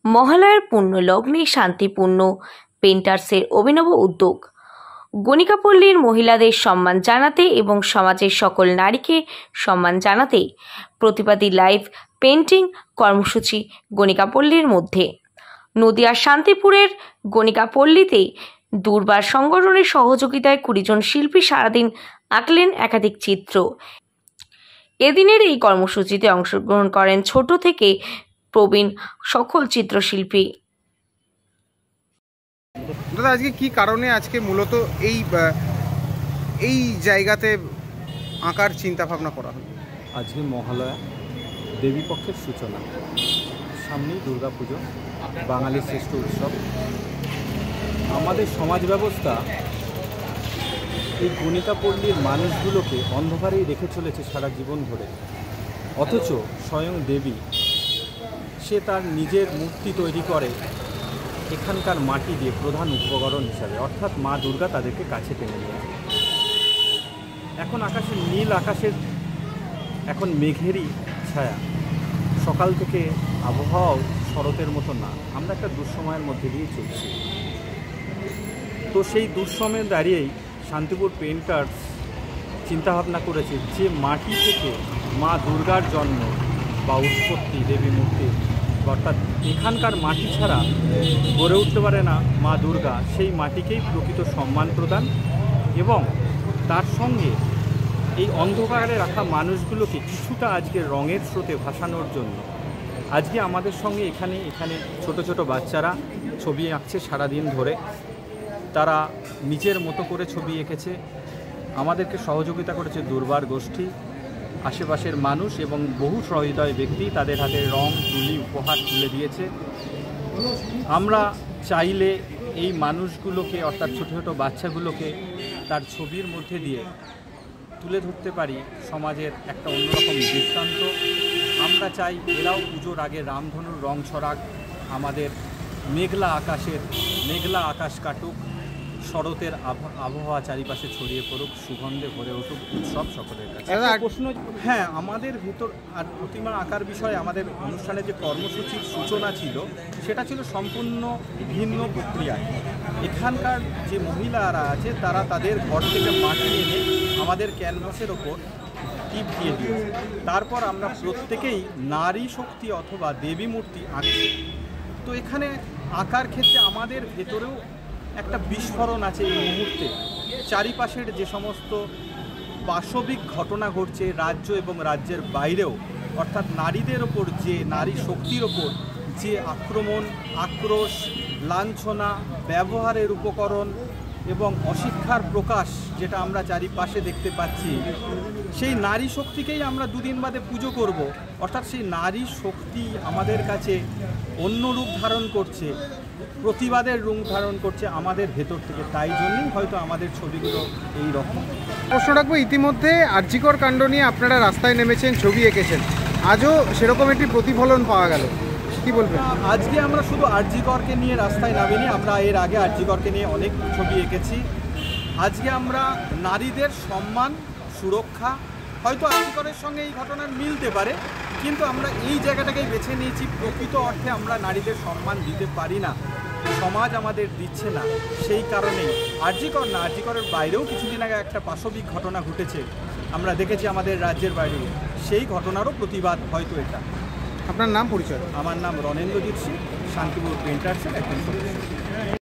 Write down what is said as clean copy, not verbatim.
মহালয়ার পুণ্য লগ্নে শান্তিপূর্ণ পেন্টার্সের অভিনব উদ্যোগ। গণিকাপল্লীর মহিলাদের সম্মান জানাতে এবং সমাজের সকল নারীকে সম্মান জানাতে প্রতিবাদী লাইভ পেন্টিং কর্মসূচি গণিকাপল্লীর মধ্যে। নদিয়ার শান্তিপুরের গণিকাপল্লীতে দুর্বার সংগঠনের সহযোগিতায় 20 জন শিল্পী সারাদিন আঁকলেন একাধিক চিত্র। এদিনের এই কর্মসূচিতে অংশগ্রহণ করেন ছোট থেকে প্রবীণ সকল চিত্রশিল্পী। দাদা, আজকে কি কারণে আজকে মূলত এই জায়গাতে আঁকার চিন্তা ভাবনা করা হলো? আজকে মহালয়া, দেবীপক্ষের সূচনা, সামনেই দুর্গাপুজো, বাঙালির শ্রেষ্ঠ উৎসব। আমাদের সমাজ ব্যবস্থা এই গণিকাপল্লীর মানুষগুলোকে অন্ধকারেই রেখে চলেছে সারা জীবন ধরে, অথচ স্বয়ং দেবী সে তার নিজের মূর্তি তৈরি করে এখানকার মাটি দিয়ে প্রধান উপকরণ হিসাবে, অর্থাৎ মা দুর্গা তাদেরকে কাছে টেনে নিয়েছে। এখন আকাশের নীল আকাশের এখন মেঘেরই ছায়া, সকাল থেকে আবহাওয়াও শরতের মতো না, আমরা একটা দুঃসময়ের মধ্যে দিয়ে চলছি। তো সেই দুঃসময়ে দাঁড়িয়েই শান্তিপুর পেন্টার্স চিন্তাভাবনা করেছে যে মাটি থেকে মা দুর্গার জন্ম বা উৎপত্তি দেবী মূর্তি, অর্থাৎ এখানকার মাটি ছাড়া গড়ে উঠতে পারে না মা দুর্গা, সেই মাটিকেই প্রকৃত সম্মান প্রদান এবং তার সঙ্গে এই অন্ধকারে রাখা মানুষগুলোকে কিছুটা আজকে রঙের স্রোতে ভাসানোর জন্য আজকে আমাদের সঙ্গে এখানে ছোট ছোট বাচ্চারা ছবি আঁকছে সারাদিন ধরে। তারা নিজের মতো করে ছবি এঁকেছে, আমাদেরকে সহযোগিতা করেছে দুর্বার গোষ্ঠী, আশেপাশের মানুষ এবং বহু সহৃদয় ব্যক্তি তাদের হাতে রং তুলি উপহার তুলে দিয়েছে। আমরা চাইলে এই মানুষগুলোকে অর্থাৎ ছোট ছোট বাচ্চাগুলোকে তার ছবির মধ্যে দিয়ে তুলে ধরতে পারি সমাজের একটা অন্যরকম দৃষ্টান্ত। আমরা চাই এরাও পুজোর আগে রামধনুর রং ছড়াক, আমাদের মেঘলা আকাশ কাটুক, শরতের আবহাওয়া চারিপাশে ছড়িয়ে পড়ুক, সুগন্ধে ভরে উঠুক উৎসব সকলের কাছে। প্রশ্ন, হ্যাঁ, আমাদের ভিতর আর প্রতিমা আঁকার বিষয়ে আমাদের অনুষ্ঠানে যে কর্মসূচির সূচনা ছিল সেটা ছিল সম্পূর্ণ ভিন্ন প্রক্রিয়ায়। এখানকার যে মহিলারা আছে তারা তাদের ঘর থেকে মাটি এনে আমাদের ক্যানভাসের ওপর টিপ দিয়ে দিয়েছে। তারপর আমরা প্রত্যেকেই নারী শক্তি অথবা দেবী মূর্তি আঁকছি। তো এখানে আঁকার ক্ষেত্রে আমাদের ভেতরেও একটা বিস্ফোরণ আছে এই মুহূর্তে। চারিপাশের যে সমস্ত পাশবিক ঘটনা ঘটছে রাজ্য এবং রাজ্যের বাইরেও, অর্থাৎ নারীদের ওপর যে নারী শক্তির ওপর যে আক্রমণ, আক্রোশ, লাঞ্ছনা, ব্যবহারের উপকরণ এবং অশিক্ষার প্রকাশ যেটা আমরা চারিপাশে দেখতে পাচ্ছি, সেই নারী শক্তিকেই আমরা দুদিন বাদে পুজো করব। অর্থাৎ সেই নারী শক্তি আমাদের কাছে অন্য রূপ ধারণ করছে, প্রতিবাদের রূপ ধারণ করছে আমাদের ভেতর থেকে। তাই জন্যই হয়তো আমাদের ছবিগুলো এই রকম। প্রশ্ন রাখবো, ইতিমধ্যে আরজিকর কাণ্ড নিয়ে আপনারা রাস্তায় নেমেছেন, ছবি এঁকেছেন, আজও সেরকম একটি প্রতিফলন পাওয়া গেল, কি বলবেন? আজকে আমরা শুধু আরজিকরকে নিয়ে রাস্তায় নামিনি, আমরা এর আগে আরজিকরকে নিয়ে অনেক ছবি এঁকেছি। আজকে আমরা নারীদের সম্মান, সুরক্ষা, হয়তো আরজিকরের সঙ্গে এই ঘটনার মিলতে পারে, কিন্তু আমরা এই জায়গাটাকেই বেছে নিয়েছি। প্রকৃত অর্থে আমরা নারীদের সম্মান দিতে পারি না, সমাজ আমাদের দিচ্ছে না। সেই কারণেই আরজিকর না, আরজিকরের বাইরেও কিছুদিন আগে একটা পাশবিক ঘটনা ঘটেছে, আমরা দেখেছি আমাদের রাজ্যের বাইরে, সেই ঘটনারও প্রতিবাদ হয়তো এটা। আপনার নাম, পরিচয়? আমার নাম রণেন্দ্রজিৎ সিং, শান্তিপুর পেন্টার্সের একজন সদস্য।